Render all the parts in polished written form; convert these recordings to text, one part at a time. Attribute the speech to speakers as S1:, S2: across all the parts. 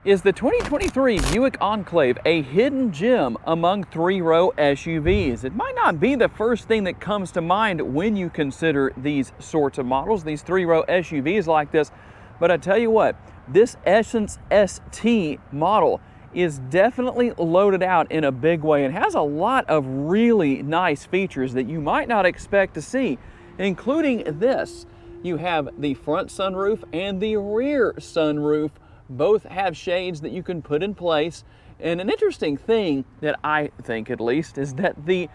S1: Is the 2023 Buick Enclave a hidden gem among three-row SUVs? It might not be the first thing that comes to mind when you consider these sorts of models, these three-row SUVs like this, but I tell you what, this Essence ST model is definitely loaded out in a big way and has a lot of really nice features that you might not expect to see, including this. You have the front sunroof and the rear sunroof. Both have shades that you can put in place. And an interesting thing that I think, at least, is that the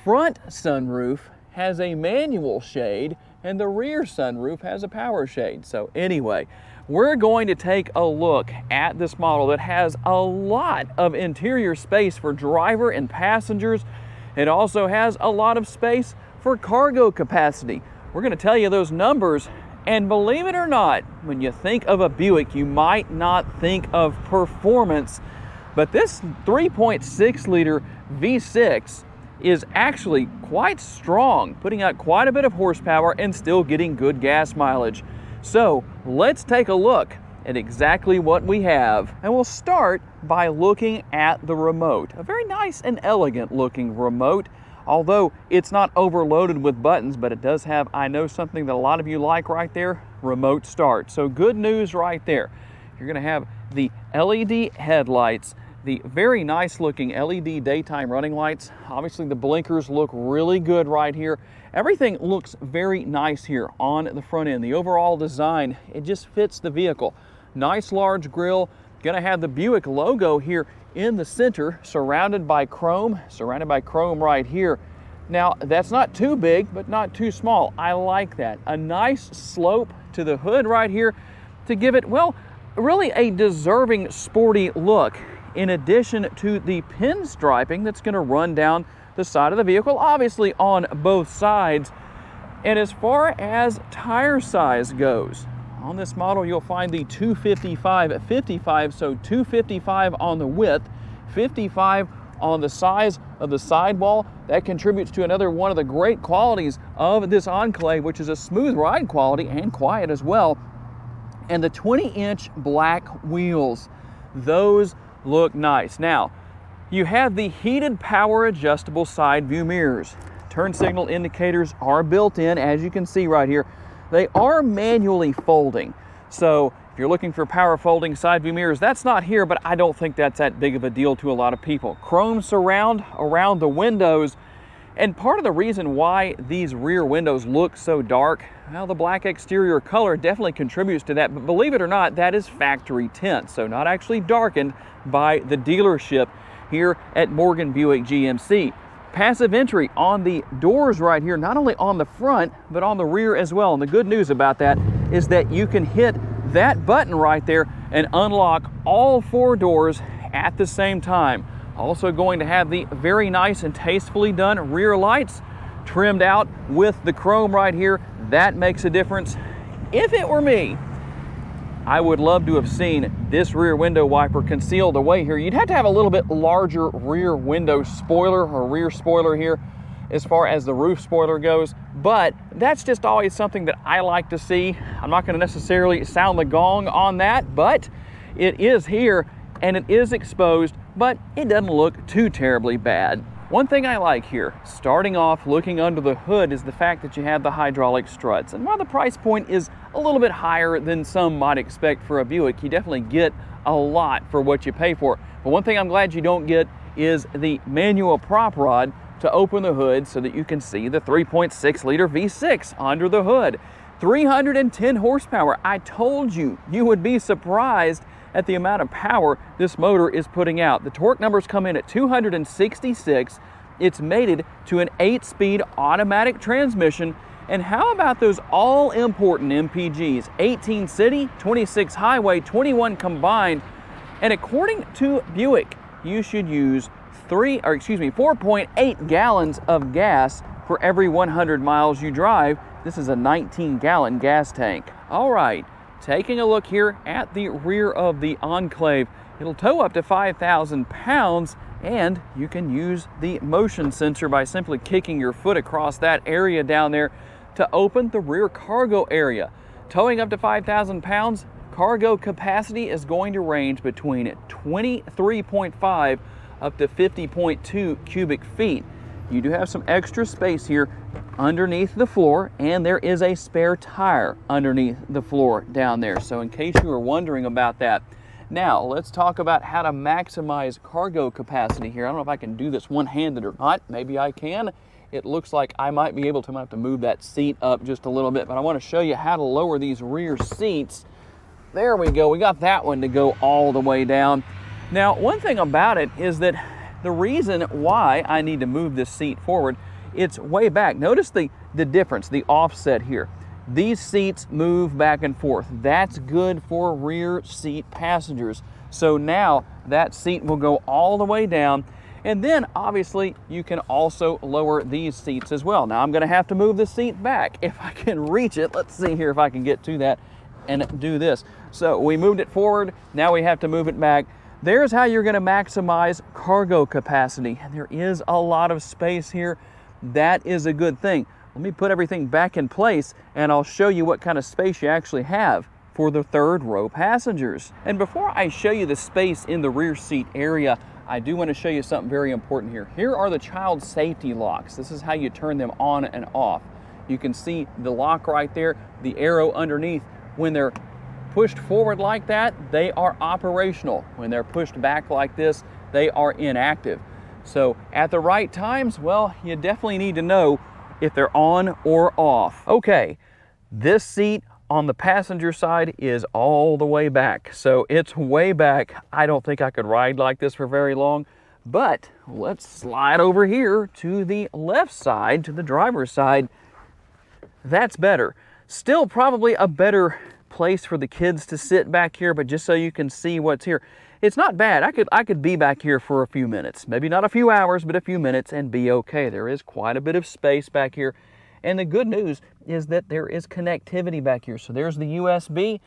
S1: front sunroof has a manual shade and the rear sunroof has a power shade. So anyway, we're going to take a look at this model that has a lot of interior space for driver and passengers. It also has a lot of space for cargo capacity. We're going to tell you those numbers. And believe it or not, when you think of a Buick, you might not think of performance, but this 3.6 liter V6 is actually quite strong, putting out quite a bit of horsepower and still getting good gas mileage. So let's take a look at exactly what we have. And we'll start by looking at the remote. A very nice and elegant looking remote. Although it's not overloaded with buttons, but it does have, I know, something that a lot of you like right there, remote start. So good news right there. You're going to have the LED headlights, the very nice looking LED daytime running lights. Obviously the blinkers look really good right here. Everything looks very nice here on the front end. The overall design, it just fits the vehicle. Nice large grille. Going to have the Buick logo here in the center, surrounded by chrome right here. Now, that's not too big, but not too small. I like that. A nice slope to the hood right here to give it, well, really a deserving sporty look, in addition to the pinstriping that's going to run down the side of the vehicle, obviously on both sides. And as far as tire size goes, on this model, you'll find the 255/55, so 255 on the width, 55 on the size of the sidewall. That contributes to another one of the great qualities of this Enclave, which is a smooth ride quality and quiet as well. And the 20-inch black wheels, those look nice. Now, you have the heated power adjustable side view mirrors. Turn signal indicators are built in, as you can see right here. They are manually folding. So if you're looking for power folding side view mirrors, that's not here, but I don't think that's that big of a deal to a lot of people. Chrome surround around the windows. And part of the reason why these rear windows look so dark, well, the black exterior color definitely contributes to that. But believe it or not, that is factory tint. So not actually darkened by the dealership here at Morgan Buick GMC. Passive entry on the doors right here, not only on the front, but on the rear as well. And the good news about that is that you can hit that button right there and unlock all four doors at the same time. Also going to have the very nice and tastefully done rear lights trimmed out with the chrome right here. That makes a difference. If it were me, I would love to have seen this rear window wiper concealed away here. You'd have to have a little bit larger rear window spoiler or rear spoiler here as far as the roof spoiler goes, but that's just always something that I like to see. I'm not going to necessarily sound the gong on that, but it is here and it is exposed, but it doesn't look too terribly bad. One thing I like here, starting off looking under the hood, is the fact that you have the hydraulic struts. And while the price point is a little bit higher than some might expect for a Buick, you definitely get a lot for what you pay for. But one thing I'm glad you don't get is the manual prop rod to open the hood so that you can see the 3.6 liter V6 under the hood. 310 horsepower. I told you, you would be surprised at the amount of power this motor is putting out. The torque numbers come in at 266. It's mated to an 8-speed automatic transmission. And how about those all-important MPGs? 18 city, 26 highway, 21 combined. And according to Buick, you should use 4.8 gallons of gas for every 100 miles you drive. This is a 19-gallon gas tank. All right. Taking a look here at the rear of the Enclave, it'll tow up to 5,000 pounds, and you can use the motion sensor by simply kicking your foot across that area down there to open the rear cargo area. Towing up to 5,000 pounds, cargo capacity is going to range between 23.5 up to 50.2 cubic feet. You do have some extra space here underneath the floor, and there is a spare tire underneath the floor down there. So in case you were wondering about that. Now, let's talk about how to maximize cargo capacity here. I don't know if I can do this one-handed or not. Maybe I can. It looks like I might be able to. I'm gonna have to move that seat up just a little bit, but I want to show you how to lower these rear seats. There we go. We got that one to go all the way down. Now, one thing about it is that the reason why I need to move this seat forward, it's way back. Notice the difference, the offset here. These seats move back and forth. That's good for rear seat passengers. So now that seat will go all the way down, and then obviously you can also lower these seats as well. Now I'm gonna have to move the seat back if I can reach it. Let's see here if I can get to that and do this. So we moved it forward, now we have to move it back. There's how you're gonna maximize cargo capacity. There is a lot of space here. That is a good thing. Let me put everything back in place and I'll show you what kind of space you actually have for the third row passengers. And before I show you the space in the rear seat area, I do want to show you something very important here. Here are the child safety locks. This is how you turn them on and off. You can see the lock right there, the arrow underneath. When they're pushed forward like that, they are operational. When they're pushed back like this, they are inactive. So at the right times, well, you definitely need to know if they're on or off. Okay, this seat on the passenger side is all the way back. So it's way back. I don't think I could ride like this for very long, but let's slide over here to the left side, to the driver's side. That's better. Still probably a better place for the kids to sit back here, but just so you can see what's here. It's not bad. I could be back here for a few minutes. Maybe not a few hours, but a few minutes and be okay. There is quite a bit of space back here. And the good news is that there is connectivity back here. So there's the USB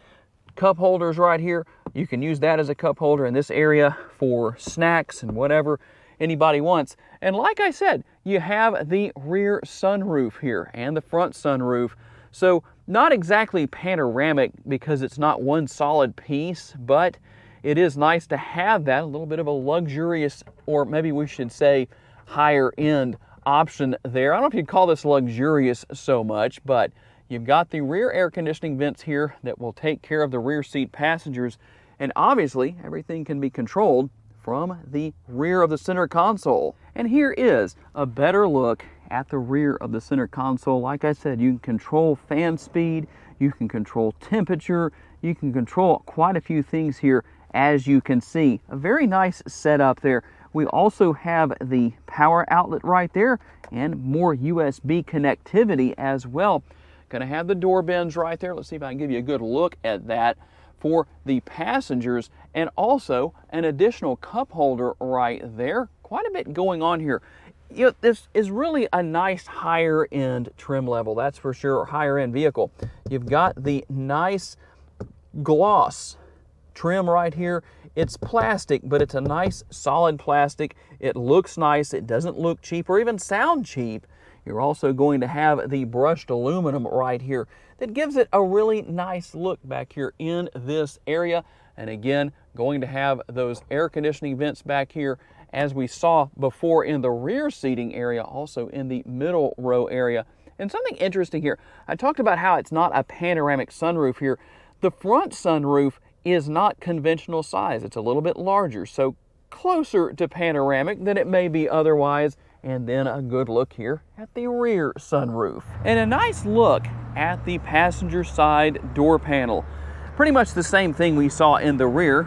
S1: cup holders right here. You can use that as a cup holder in this area for snacks and whatever anybody wants. And like I said, you have the rear sunroof here and the front sunroof. So not exactly panoramic because it's not one solid piece, but it is nice to have that, a little bit of a luxurious, or maybe we should say higher end option there. I don't know if you'd call this luxurious so much, but you've got the rear air conditioning vents here that will take care of the rear seat passengers. And obviously everything can be controlled from the rear of the center console. And here is a better look at the rear of the center console. Like I said, you can control fan speed, you can control temperature, you can control quite a few things here. As you can see, a very nice setup there. We also have the power outlet right there and more USB connectivity as well. Gonna have the door bins right there. Let's see if I can give you a good look at that for the passengers, and also an additional cup holder right there. Quite a bit going on here. You know, this is really a nice higher end trim level, that's for sure, higher end vehicle. You've got the nice gloss trim right here. It's plastic, but it's a nice solid plastic. It looks nice. It doesn't look cheap or even sound cheap. You're also going to have the brushed aluminum right here that gives it a really nice look back here in this area. And again, going to have those air conditioning vents back here as we saw before in the rear seating area, also in the middle row area. And something interesting here, I talked about how it's not a panoramic sunroof here. The front sunroof is not conventional size. It's a little bit larger, so closer to panoramic than it may be otherwise. And then a good look here at the rear sunroof. And a nice look at the passenger side door panel. Pretty much the same thing we saw in the rear.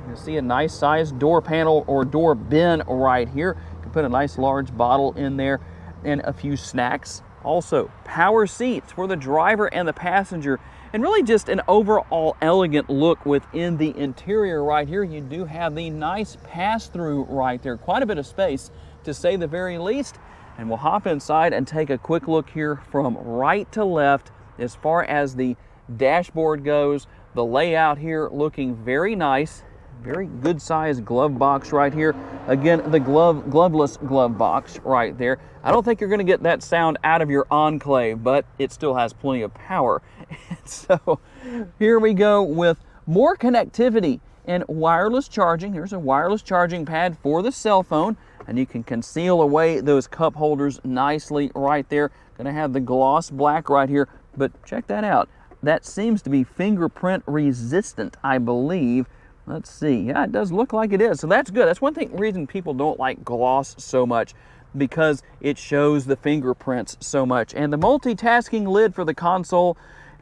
S1: You see a nice sized door panel or door bin right here. You can put a nice large bottle in there and a few snacks. Also, power seats for the driver and the passenger. And really just an overall elegant look within the interior right here. You do have the nice pass-through right there. Quite a bit of space, to say the very least. And we'll hop inside and take a quick look here from right to left as far as the dashboard goes. The layout here looking very nice. Very good sized glove box right here. Again, the gloveless glove box right there. I don't think you're going to get that sound out of your Enclave, but it still has plenty of power. So here we go with more connectivity and wireless charging. There's a wireless charging pad for the cell phone, and you can conceal away those cup holders nicely right there. Gonna have the gloss black right here, but check that out. That seems to be fingerprint resistant, I believe. Let's see. Yeah, it does look like it is. So that's good. That's one reason people don't like gloss so much, because it shows the fingerprints so much. And the multitasking lid for the console,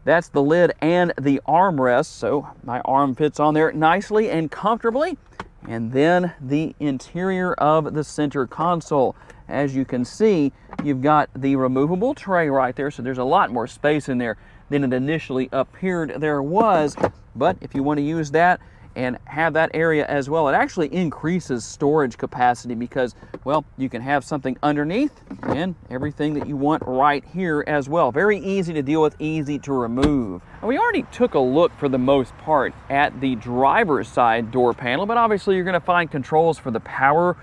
S1: that's the lid and the armrest. So my arm fits on there nicely and comfortably. And then the interior of the center console. As you can see, you've got the removable tray right there. So there's a lot more space in there than it initially appeared there was. But if you want to use that and have that area as well, it actually increases storage capacity because, well, you can have something underneath and everything that you want right here as well. Very easy to deal with, easy to remove. And we already took a look for the most part at the driver's side door panel, but obviously you're going to find controls for the power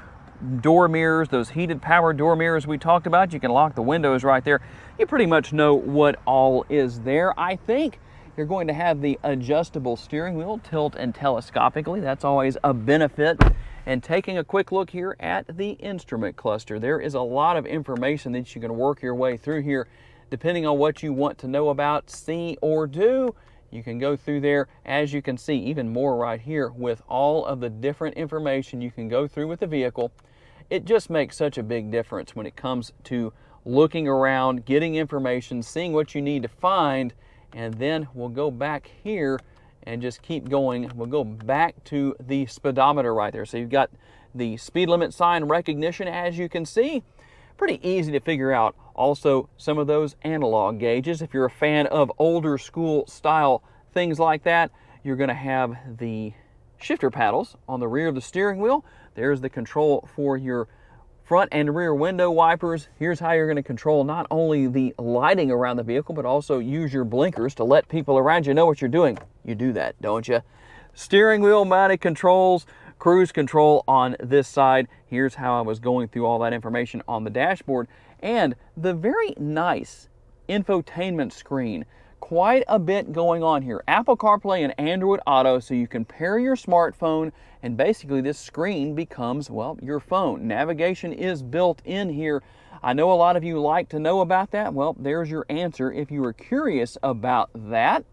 S1: door mirrors, those heated power door mirrors we talked about. You can lock the windows right there. You pretty much know what all is there. I think you're going to have the adjustable steering wheel, tilt and telescopically. That's always a benefit. And taking a quick look here at the instrument cluster, there is a lot of information that you can work your way through here. Depending on what you want to know about, see, or do, you can go through there. As you can see, even more right here with all of the different information you can go through with the vehicle. It just makes such a big difference when it comes to looking around, getting information, seeing what you need to find. And then we'll go back here and just keep going. We'll go back to the speedometer right there. So you've got the speed limit sign recognition, as you can see. Pretty easy to figure out. Also, some of those analog gauges. If you're a fan of older school style things like that, you're going to have the shifter paddles on the rear of the steering wheel. There's the control for your front and rear window wipers. Here's how you're going to control not only the lighting around the vehicle, but also use your blinkers to let people around you know what you're doing. You do that, don't you? Steering wheel mounted controls, cruise control on this side. Here's how I was going through all that information on the dashboard. And the very nice infotainment screen. Quite a bit going on here. Apple CarPlay and Android Auto, so you can pair your smartphone, and basically this screen becomes, well, your phone. Navigation is built in here. I know a lot of you like to know about that. Well, there's your answer if you were curious about that.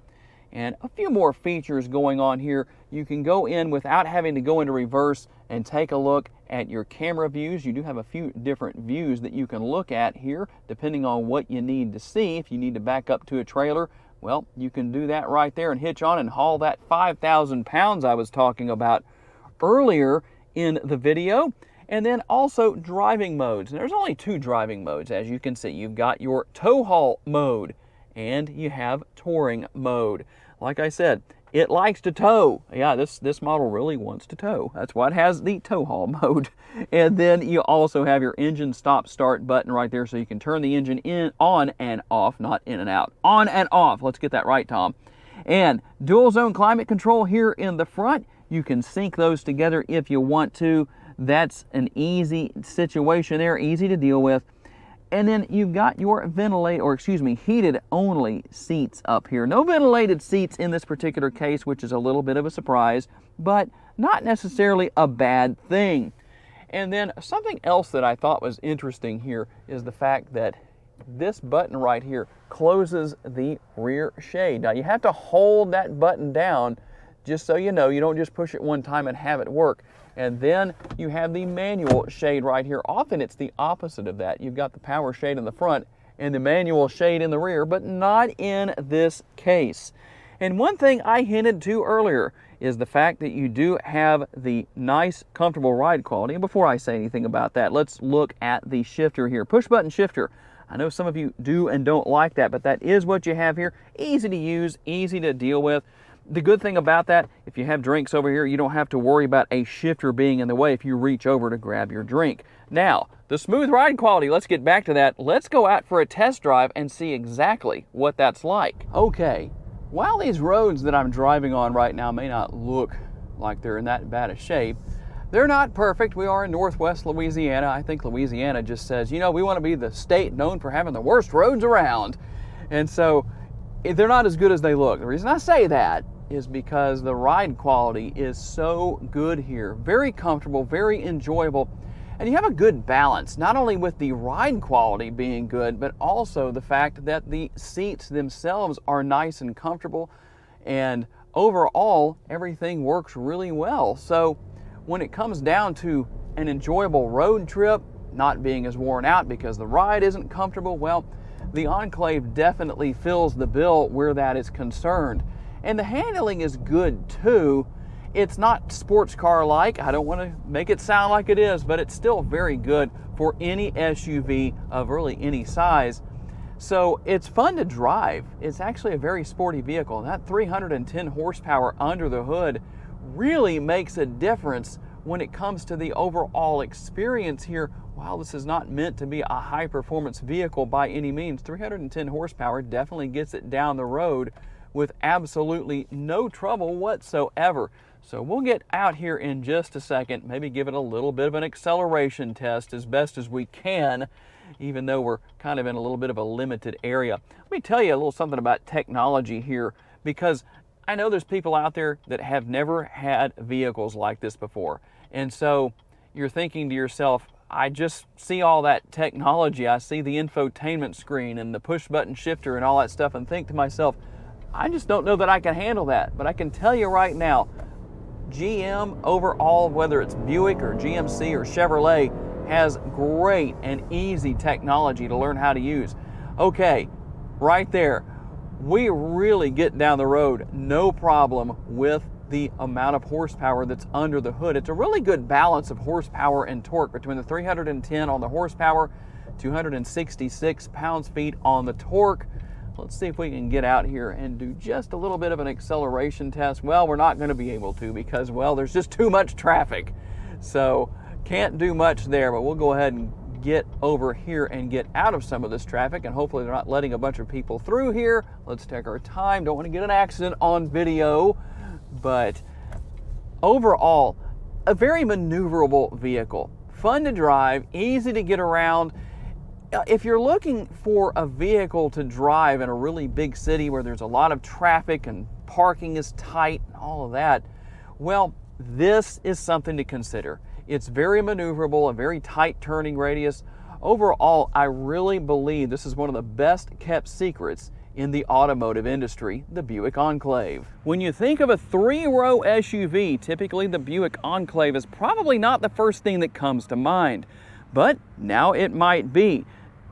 S1: And a few more features going on here. You can go in without having to go into reverse and take a look at your camera views. You do have a few different views that you can look at here depending on what you need to see. If you need to back up to a trailer, well, you can do that right there and hitch on and haul that 5,000 pounds I was talking about earlier in the video. And then also driving modes. And there's only two driving modes, as you can see. You've got your tow haul mode and you have touring mode. Like I said, it likes to tow. Yeah, this model really wants to tow. That's why it has the tow haul mode. And then you also have your engine stop start button right there, so you can turn the engine on and off, not in and out. On and off. Let's get that right, Tom. And dual zone climate control here in the front. You can sync those together if you want to. That's an easy situation there, easy to deal with. And then you've got your heated only seats up here. No ventilated seats in this particular case, which is a little bit of a surprise, but not necessarily a bad thing. And then something else that I thought was interesting here is the fact that this button right here closes the rear shade. Now you have to hold that button down just so you know. You don't just push it one time and have it work. And then you have the manual shade right here. Often it's the opposite of that. You've got the power shade in the front and the manual shade in the rear, but not in this case. And one thing I hinted to earlier is the fact that you do have the nice, comfortable ride quality. And before I say anything about that, let's look at the shifter here. Push button shifter. I know some of you do and don't like that, but that is what you have here. Easy to use, easy to deal with. The good thing about that, if you have drinks over here, you don't have to worry about a shifter being in the way if you reach over to grab your drink. Now, the smooth ride quality, let's get back to that. Let's go out for a test drive and see exactly what that's like. Okay, while these roads that I'm driving on right now may not look like they're in that bad a shape, they're not perfect. We are in Northwest Louisiana. I think Louisiana just says, you know, we want to be the state known for having the worst roads around. And so they're not as good as they look. The reason I say that is because the ride quality is so good here. Very comfortable, very enjoyable. And you have a good balance, not only with the ride quality being good, but also the fact that the seats themselves are nice and comfortable, and overall, everything works really well. So when it comes down to an enjoyable road trip, not being as worn out because the ride isn't comfortable, well, the Enclave definitely fills the bill where that is concerned. And the handling is good too. It's not sports car-like. I don't want to make it sound like it is, but it's still very good for any SUV of really any size. So it's fun to drive. It's actually a very sporty vehicle. That 310 horsepower under the hood really makes a difference when it comes to the overall experience here. While this is not meant to be a high-performance vehicle by any means, 310 horsepower definitely gets it down the road with absolutely no trouble whatsoever. So we'll get out here in just a second, maybe give it a little bit of an acceleration test as best as we can, even though we're kind of in a little bit of a limited area. Let me tell you a little something about technology here, because I know there's people out there that have never had vehicles like this before. And so you're thinking to yourself, I just see all that technology. I see the infotainment screen and the push button shifter and all that stuff, and think to myself, I just don't know that I can handle that. But I can tell you right now, GM overall, whether it's Buick or GMC or Chevrolet, has great and easy technology to learn how to use. Okay, right there, we really get down the road no problem with the amount of horsepower that's under the hood. It's a really good balance of horsepower and torque between the 310 on the horsepower, 266 pounds-feet on the torque. Let's see if we can get out here and do just a little bit of an acceleration test. Well, we're not going to be able to because, well, there's just too much traffic. So can't do much there, but we'll go ahead and get over here and get out of some of this traffic, and hopefully they're not letting a bunch of people through here. Let's take our time. Don't want to get an accident on video, but overall, a very maneuverable vehicle. Fun to drive, easy to get around. If you're looking for a vehicle to drive in a really big city where there's a lot of traffic and parking is tight and all of that, well, this is something to consider. It's very maneuverable, a very tight turning radius. Overall, I really believe this is one of the best kept secrets in the automotive industry, the Buick Enclave. When you think of a three-row SUV, typically the Buick Enclave is probably not the first thing that comes to mind, but now it might be.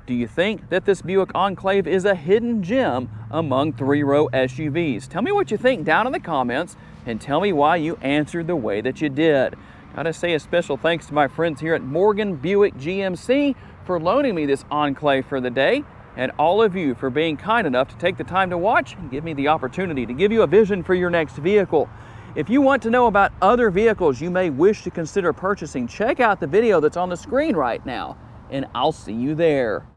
S1: Do you think that this Buick Enclave is a hidden gem among three-row SUVs? Tell me what you think down in the comments, and tell me why you answered the way that you did. Gotta say a special thanks to my friends here at Morgan Buick GMC for loaning me this Enclave for the day, and all of you for being kind enough to take the time to watch and give me the opportunity to give you a vision for your next vehicle. If you want to know about other vehicles you may wish to consider purchasing, check out the video that's on the screen right now, and I'll see you there.